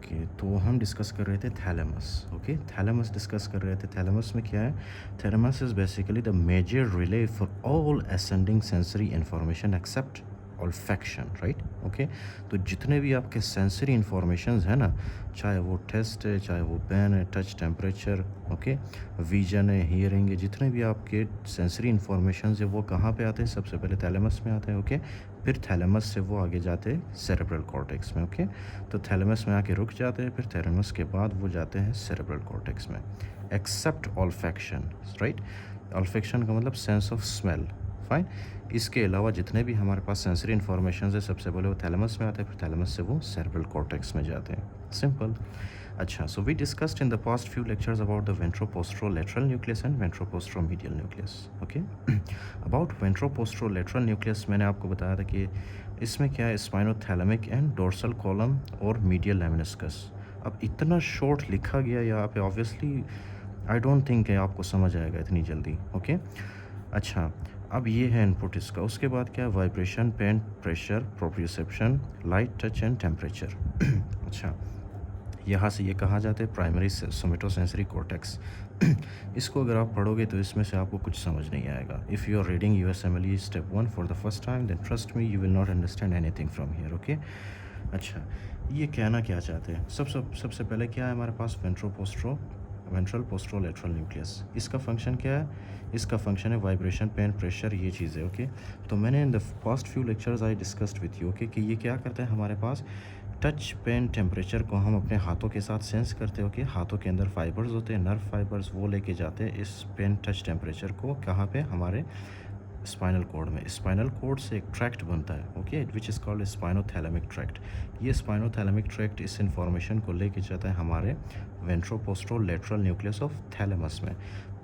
Okay, तो हम discuss कर रहे थे थैलेमस। ओके, थैलेमस डिस्कस कर रहे थे। थैलेमस में क्या है? Thalamus is basically the major relay for all ascending sensory information except olfaction, right? Okay, तो जितने भी आपके सेंसरी इंफॉर्मेशंस हैं ना, चाहे वो टेस्ट है, चाहे वो पेन है, टच, टेम्परेचर, ओके, विजन है, हियरिंग है, जितने भी आपके सेंसरी इंफॉर्मेशंस है वो कहाँ पे आते हैं? सबसे पहले थैलेमस में आते हैं। ओके, फिर थैलेमस से वो आगे जाते हैं सेरेब्रल कॉर्टेक्स में। ओके, तो थैलेमस में आके रुक जाते हैं, फिर थैलेमस के बाद वो जाते हैं सेरेब्रल कॉर्टेक्स में। Except olfaction, right? ऑल्फैक्शन का मतलब सेंस ऑफ स्मेल, फाइन। इसके अलावा जितने भी हमारे पास सेंसरी इन्फॉर्मेशन है, सबसे पहले वो थैलेमस में आते हैं, फिर थैलेमस से वो सेरेब्रल कॉर्टेक्स में जाते हैं। सिंपल। अच्छा, so we discussed in the past few lectures about the ventroposterolateral nucleus and ventroposteromedial nucleus. Okay, about ventroposterolateral nucleus मैंने आपको बताया था कि इसमें क्या है, स्पाइनोथैलेमिक एंड डोर्सल कॉलम और मीडियल लेमिनिस्कस। अब इतना शॉर्ट लिखा गया यहाँ पे, ऑब्वियसली आई डोंट थिंक है आपको समझ आएगा इतनी जल्दी। ओके, अच्छा, अब ये है इनपुट इसका। उसके बाद क्या है? Vibration, pain, pressure, proprioception, light, touch and temperature. अच्छा, यहाँ से ये कहा जाता है प्राइमरी सोमेटोसेंसरी कॉर्टेक्स। इसको अगर आप पढ़ोगे तो इसमें से आपको कुछ समझ नहीं आएगा। If you are reading USMLE step 1 for the first time, then trust me, you will not understand anything from here. Okay, अच्छा, ये कहना क्या चाहते हैं? सबसे पहले क्या है हमारे पास? Ventral posterolateral nucleus. इसका फंक्शन क्या है? इसका फंक्शन है वाइब्रेशन, पेन, प्रेशर, ये चीज़ें। ओके, तो मैंने इन the past few lectures I discussed with you, okay, कि ये क्या करता है हमारे पास? टच, पेन, टेम्परेचर को हम अपने हाथों के साथ सेंस करते हो कि हाथों के अंदर फाइबर्स होते हैं, नर्व फाइबर्स, वो लेके जाते हैं इस पेन, टच, टेम्परेचर को कहाँ पे? हमारे स्पाइनल कॉर्ड में। स्पाइनल कॉर्ड से एक ट्रैक्ट बनता है, okay, which is called spinothalamic tract. ये स्पाइनोथैलेमिक ट्रैक्ट इस इंफॉर्मेशन को लेके जाता है हमारे वेंट्रोपोस्ट्रोलैटरल न्यूक्लियस ऑफ थैलेमस में।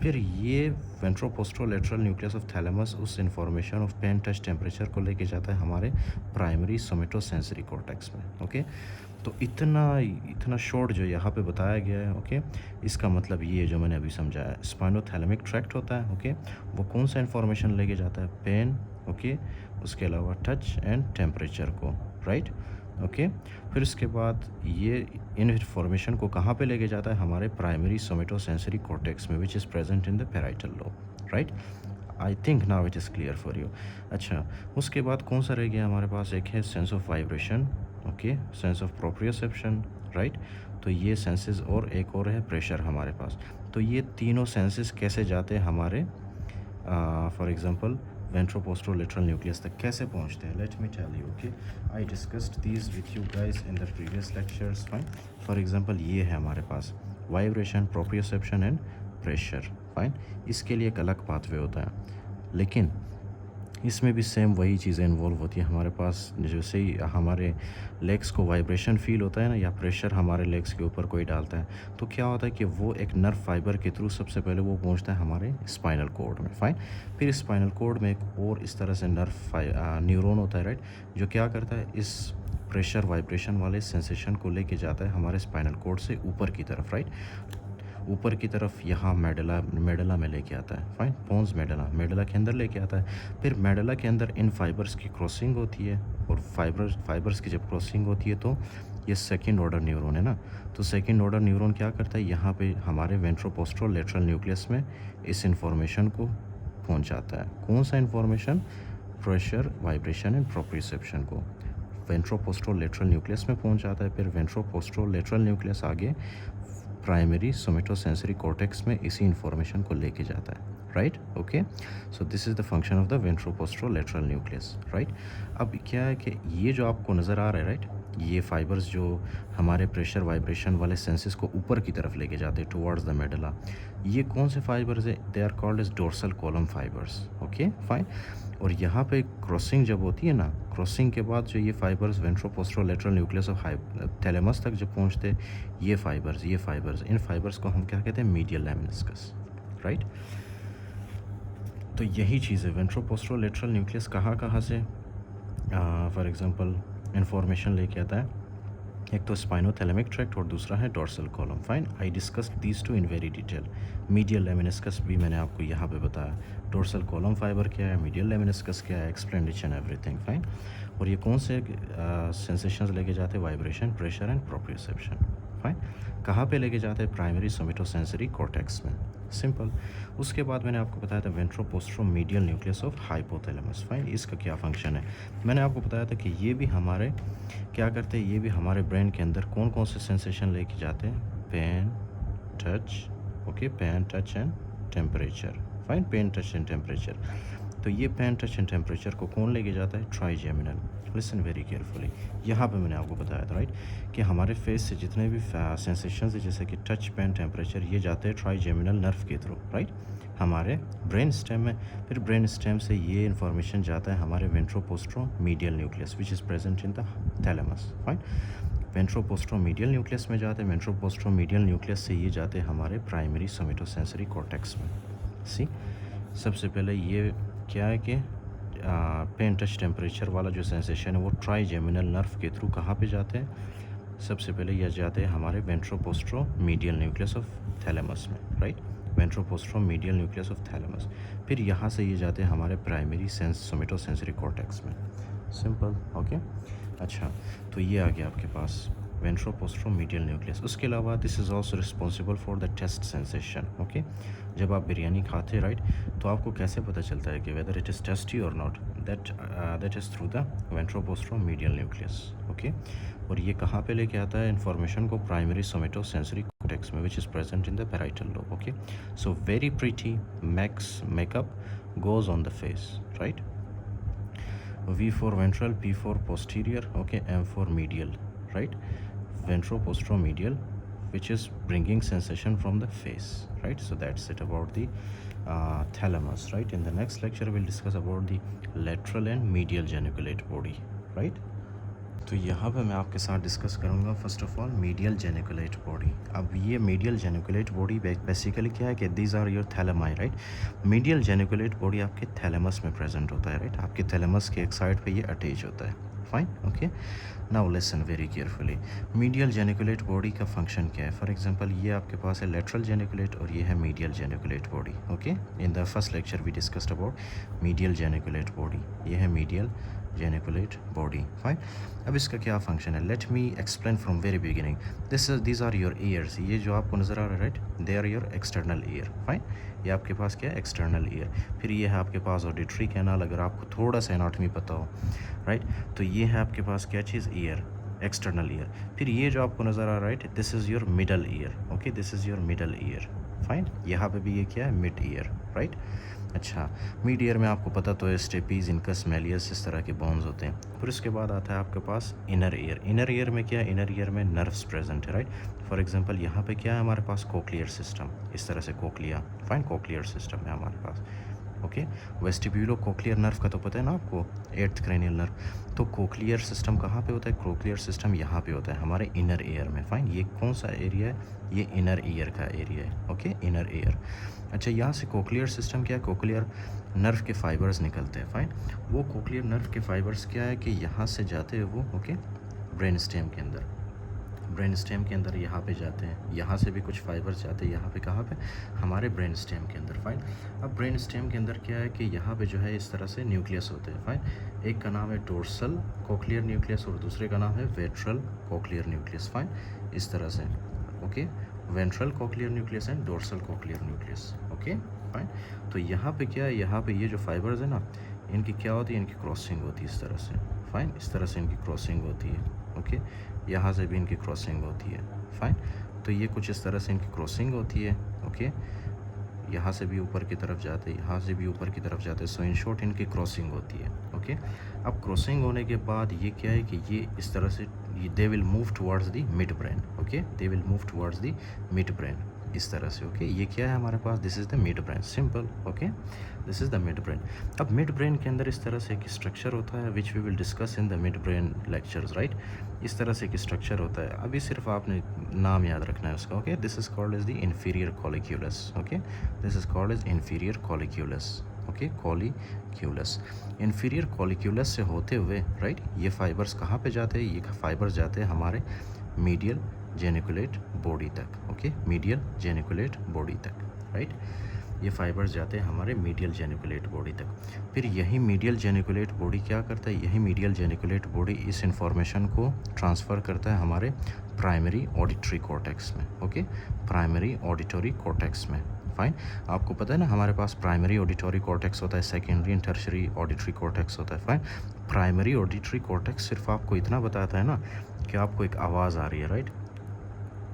फिर ये वेंट्रोपोस्ट्रोलैटरल न्यूक्लियस ऑफ थैलेमस उस information of pain, touch, temperature को लेके जाता है हमारे प्राइमरी सोमेटोसेंसरी कॉर्टेक्स में। ओके, तो इतना शॉर्ट जो यहाँ पे बताया गया है, ओके, इसका मतलब ये जो मैंने अभी समझाया, स्पाइनोथैलेमिक ट्रैक्ट होता है, ओके, वो कौन सा इन्फॉर्मेशन लेके जाता है? पेन, ओके, उसके अलावा टच एंड टेम्परेचर को, राइट? ओके, फिर उसके बाद ये इन इन्फॉर्मेशन को कहाँ पे लेके जाता है? हमारे प्राइमरी सोमेटोसेंसरी कॉर्टेक्स में, विच is present in the parietal lobe, right? I think now it is clear for you. अच्छा, उसके बाद कौन सा रह गया हमारे पास? एक है sense of vibration, okay, sense of proprioception, right? तो ये सेंसेस, और एक और है प्रेशर हमारे पास। तो ये तीनों सेंसेस कैसे जाते हैं हमारे फॉर एग्जांपल वेंट्रोपोस्ट्रोलैटरल न्यूक्लियस तक कैसे पहुंचते हैं? Let me tell you. Okay, I discussed these with you guys in the previous lectures, fine. For example ये है हमारे पास vibration, proprioception and pressure, fine. इसके लिए एक अलग पाथवे होता है, लेकिन इसमें भी सेम वही चीज़ें इन्वॉल्व होती है हमारे पास। जैसे ही हमारे लेग्स को वाइब्रेशन फील होता है ना, या प्रेशर हमारे लेग्स के ऊपर कोई डालता है, तो क्या होता है कि वो एक नर्व फाइबर के थ्रू सबसे पहले वो पहुंचता है हमारे स्पाइनल कॉर्ड में, फाइन। फिर स्पाइनल कॉर्ड में एक और इस तरह से न्यूरॉन होता है, राइट, जो क्या करता है? इस प्रेशर वाइब्रेशन वाले सेंसेशन को लेके जाता है हमारे स्पाइनल कॉर्ड से ऊपर की तरफ, राइट, ऊपर की तरफ, यहाँ मेडला में लेके आता है, फाइन। पोन्स मेडला के अंदर लेके आता है। फिर मेडला के अंदर इन फाइबर्स की क्रॉसिंग होती है, और फाइबर्स की जब क्रॉसिंग होती है तो ये सेकंड ऑर्डर न्यूरॉन है ना, तो सेकंड ऑर्डर न्यूरॉन क्या करता है? यहाँ पे हमारे वेंट्रोपोस्ट्रोलैटरल न्यूक्लियस में इस इंफॉर्मेशन को पहुँचाता है। कौन सा information? Pressure, vibration and proprioception को वेंट्रोपोस्ट्रोलैटरल न्यूक्लियस में पहुँच जाता है। फिर वेंट्रोपोस्ट्रोलैटरल न्यूक्लियस आगे प्राइमरी सोमेटोसेंसरी कॉर्टेक्स में इसी इंफॉर्मेशन को लेके जाता है, right? Okay, so this is the function of the ventroposterolateral nucleus, right? अब क्या है कि ये जो आपको नज़र आ रहा है, राइट, ये फाइबर्स जो हमारे प्रेशर, वाइब्रेशन वाले सेंसेस को ऊपर की तरफ लेके जाते हैं टुवर्ड्स द मेडुला, ये कौन से फाइबर्स है? They are called as dorsal column fibres, okay, fine. और यहाँ पे क्रॉसिंग जब होती है ना, क्रॉसिंग के बाद जो ये फाइबर्स वेंट्रोपोस्ट्रोलैटरल न्यूक्लियस ऑफ थैलेमस तक जब पहुँचते, ये फाइबर्स इन फाइबर्स को हम क्या कहते हैं? Medial lemniscus, right? तो यही चीज़ है, वेंट्रोपोस्ट्रोलैटरल न्यूक्लियस कहाँ से फॉर एग्जांपल इंफॉर्मेशन लेके आता है? एक तो स्पाइनोथैलेमिक ट्रैक्ट और दूसरा है dorsal column, fine. I discussed these two in very detail. Medial lemniscus भी मैंने आपको यहाँ पे बताया, डोर्सल कॉलम फाइबर क्या है, मीडियल लेमिनिस्कस क्या है, explain each and everything, fine. और ये कौन से सेंसेशंस लेके जाते हैं? Vibration, pressure and proprioception. Fine. कहाँ पे लेके जाते हैं? प्राइमरी सोमेटोसेंसरी कॉर्टेक्स में। सिंपल। उसके बाद मैंने आपको बताया था वेंट्रोपोस्टेरोमीडियल न्यूक्लियस ऑफ हाइपोथैलेमस। फाइन। इसका क्या फंक्शन है? मैंने आपको बताया था कि ये भी हमारे क्या करते हैं, ये भी हमारे ब्रेन के अंदर कौन कौन से सेंसेशन लेके जाते हैं? Pain, touch, okay, pain, touch and temperature. Fine. Pain, touch and temperature. तो ये पेन, टच एंड टेम्परेचर को कौन लेके जाता है? ट्राइजेमिनल। Listen very carefully. यहाँ पे मैंने आपको बताया था राइट कि हमारे फेस से जितने भी सेंसेशंस है जैसे कि टच, पेन, टेम्परेचर, ये जाते हैं ट्राइजेमिनल नर्व के थ्रू राइट हमारे ब्रेन स्टेम में। फिर ब्रेन स्टेम से ये इन्फॉर्मेशन जाता है हमारे ventroposteromedial nucleus which is present in the thalamus. Fine. Ventroposteromedial nucleus में जाते हैं, वेंट्रोपोस्टेरोमीडियल न्यूक्लियस से ये जाते हैं हमारे प्राइमरी सोमेटोसेंसरी कॉर्टेक्स में। सी सबसे पहले ये क्या है कि पेन, टच, टेम्परेचर वाला जो सेंसेशन है वो ट्राइजेमिनल नर्व के थ्रू कहाँ पे जाते हैं? सबसे पहले ये जाते हैं हमारे वेंट्रोपोस्टेरोमीडियल न्यूक्लियस ऑफ थैलेमस में राइट वेंट्रोपोस्टेरोमीडियल न्यूक्लियस ऑफ थैलेमस। फिर यहाँ से ये जाते हैं हमारे प्राइमरी सोमेटोसेंसरी कॉर्टेक्स में। सिंपल। ओके। अच्छा, तो ये आ गया आपके पास वेंट्रोपोस्टेरोमीडियल न्यूक्लियस। उसके अलावा this is also responsible for the taste sensation. Okay. जब आप बिरयानी खाते राइट तो आपको कैसे पता चलता है कि वेदर इट इज़ टेस्टी और not? That is through the ventroposteromedial nucleus. Okay. और ये कहाँ पे लेके आता है इन्फॉर्मेशन को? प्राइमरी सोमेटोसेंसरी कॉर्टेक्स में विच is present in the parietal lobe. Okay. So very pretty makeup goes on the face, right? V for ventral, P for posterior, okay, M for medial, right? Ventroposteromedial, which is bringing sensation from the face, right? So that's it about the thalamus, right? In the next lecture we'll discuss about the lateral and medial geniculate body, right? तो यहाँ पे मैं आपके साथ discuss करूँगा first of all medial geniculate body. अब ये medial geniculate body basically क्या है कि these are your thalami right. Medial geniculate body आपके थैलेमस में प्रेजेंट होता है राइट आपके थैलेमस के एक साइड पे ये अटैच होता है। Fine. Okay. Now listen very carefully. Medial geniculate body का फंक्शन क्या है? फॉर एग्जांपल ये आपके पास है लेटरल जेनिकुलेट और ये है medial geniculate body. Okay. In the first lecture we discussed about medial geniculate body. ये है मीडियल जेनिकुलेट बॉडी। फाइन। अब इसका क्या फंक्शन है? Let me explain from very beginning. These are your ears. ये जो आपको नज़र आ रहा है right they are your external ear. Fine. ये आपके पास क्या है? External ear. फिर ये है आपके पास ऑडिटरी कैनाल, अगर आपको थोड़ा सा एनाटॉमी पता हो राइट तो ये है आपके पास क्या चीज़? Year, external ear. फिर ये जो आपको नज़र आ रहा है right this is your middle ear. Okay, this is your middle ear. Fine. यहाँ पे भी ये क्या है? Mid year right. अच्छा, मिड ईयर में आपको पता तो है स्टेपीज, इनकस, मैलियस, इस तरह के बोन्स होते हैं। फिर उसके बाद आता है आपके पास इनर ईयर। इनर ईयर में क्या है? इनर ईयर में नर्व्स प्रेजेंट है राइट। फॉर एग्जांपल यहाँ पे क्या है हमारे पास? कोक्लियर सिस्टम, इस तरह से कोक्लिया। फाइन। कोक्लियर सिस्टम है हमारे पास। ओके। वेस्टिब्यूलो कोक्लियर नर्व का तो पता है ना आपको, 8th क्रेनियल नर्व। तो कोक्लियर सिस्टम कहाँ पे होता है? कोक्लियर सिस्टम यहाँ पे होता है हमारे इनर ईयर में। फाइन। ये कौन सा एरिया है? ये इनर ईयर का एरिया है। Okay, inner ear. अच्छा, यहाँ से कोक्लियर सिस्टम क्या है? कोक्लियर नर्व के फाइबर्स निकलते हैं। फाइन। वो कोक्लियर नर्व के फाइबर्स क्या है कि यहाँ से जाते हैं वो ओके ब्रेन स्टेम के अंदर। ब्रेन स्टेम के अंदर यहाँ पे जाते हैं, यहाँ से भी कुछ फाइबर्स जाते हैं यहाँ पे। कहाँ पे? हमारे ब्रेन स्टेम के अंदर। फाइन। अब ब्रेन स्टेम के अंदर क्या है कि यहाँ पे जो है इस तरह से न्यूक्लियस होते हैं। फाइन। एक का नाम है डोर्सल कोक्लियर न्यूक्लियस और दूसरे का नाम है वेंट्रल कोक्लियर न्यूक्लियस। फाइन। इस तरह से okay, ventral cochlear nucleus and dorsal cochlear nucleus. Okay. Fine. तो यहाँ पे क्या है? यहाँ पे ये जो फाइबर्स है ना इनकी क्या होती है? इनकी क्रॉसिंग होती है इस तरह से। फाइन। इस तरह से इनकी क्रॉसिंग होती है। ओके। यहाँ से भी इनकी क्रॉसिंग होती है। फाइन। तो ये कुछ इस तरह से इनकी क्रॉसिंग होती है। ओके। यहाँ से भी ऊपर की तरफ जाते हैं, यहाँ से भी ऊपर की तरफ जाते हैं। सो इन शॉर्ट इनकी क्रॉसिंग होती है। ओके। अब क्रॉसिंग होने के बाद ये क्या है कि ये इस तरह से they will move towards the midbrain. Okay, they will move towards the midbrain इस तरह से। ओके। ये क्या है हमारे पास? This is the midbrain. Simple. Okay, this is the midbrain. अब मिड ब्रेन के अंदर इस तरह से एक स्ट्रक्चर होता है which we will discuss in the midbrain lectures right. इस तरह से एक स्ट्रक्चर होता है। अभी सिर्फ आपने नाम याद रखना है उसका। Okay, this is called as the inferior colliculus. Okay, this is called as inferior colliculus. Okay, colliculus. Inferior colliculus से होते हुए राइट ये फाइबर्स कहाँ पे जाते हैं? ये फाइबर्स जाते हैं हमारे मीडियल जेनिकुलेट बॉडी तक। ओके, मीडियल जेनिकुलेट बॉडी तक राइट। ये फाइबर्स जाते हैं हमारे मीडियल जेनिकुलेट बॉडी तक। फिर यही मीडियल जेनिकुलेट बॉडी क्या करता है, यही मीडियल जेनिकुलेट बॉडी इस इंफॉर्मेशन को ट्रांसफ़र करता है हमारे प्राइमरी ऑडिटरी कॉर्टेक्स में। ओके, प्राइमरी ऑडिटरी कॉर्टेक्स में। फाइन, आपको पता है ना हमारे पास प्राइमरी ऑडिटरी कॉर्टेक्स होता है, secondary and tertiary auditory cortex होता है। फाइन, प्राइमरी ऑडिटरी कॉर्टेक्स सिर्फ आपको इतना बताता है ना कि आपको एक आवाज़ आ रही है, राइट,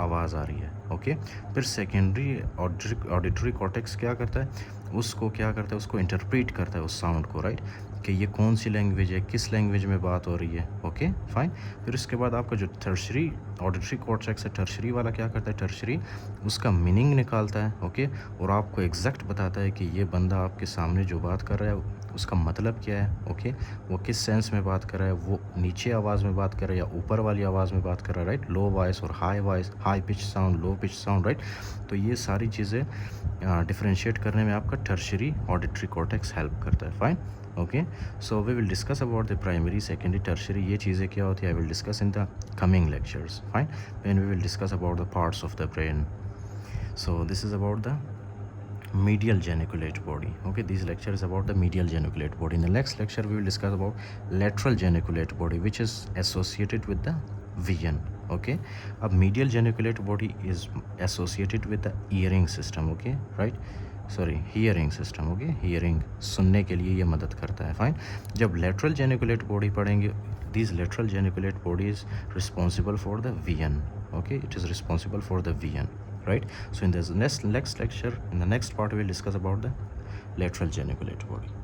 आवाज़ आ रही है। ओके, फिर सेकेंडरी ऑडिटरी कॉर्टेक्स क्या करता है, उसको क्या करता है, उसको इंटरप्रेट करता है उस साउंड को, राइट, कि ये कौन सी लैंग्वेज है, किस लैंग्वेज में बात हो रही है। ओके फाइन, फिर उसके बाद आपका जो टर्शरी ऑडिटरी कॉर्टेक्स है, टर्शरी वाला क्या करता है, टर्शरी उसका मीनिंग निकालता है। ओके, और आपको एग्जैक्ट बताता है कि ये बंदा आपके सामने जो बात कर रहा है उसका मतलब क्या है। ओके, वो किस सेंस में बात कर रहा है, वो नीचे आवाज़ में बात कर रहा है या ऊपर वाली आवाज़ में बात कर रहा है, राइट, लो वॉइस और high voice, high pitch sound, low pitch sound, right. तो ये सारी चीज़ें डिफरेंशिएट करने में आपका टर्शरी ऑडिटरी कॉर्टेक्स हेल्प करता है। Fine, okay, so we will discuss about the primary, secondary, tertiary, ये चीज़ें क्या होती है, I will discuss in the coming lectures. Fine, when we will discuss about the parts of the brain. So this is about the medial geniculate body. Okay, this lecture is about the medial geniculate body. In the next lecture we will discuss about lateral geniculate body, which is associated with the VN. Okay, a medial geniculate body is associated with the hearing system. Okay, right, sorry hearing system. Okay, hearing, सुनने के लिए ये मदद करता है। Fine, जब lateral geniculate body पढ़ेंगे, this lateral geniculate body is responsible for the VN. Okay, it is responsible for the VN, right? So in this next lecture, in the next part, we will discuss about the lateral geniculate body.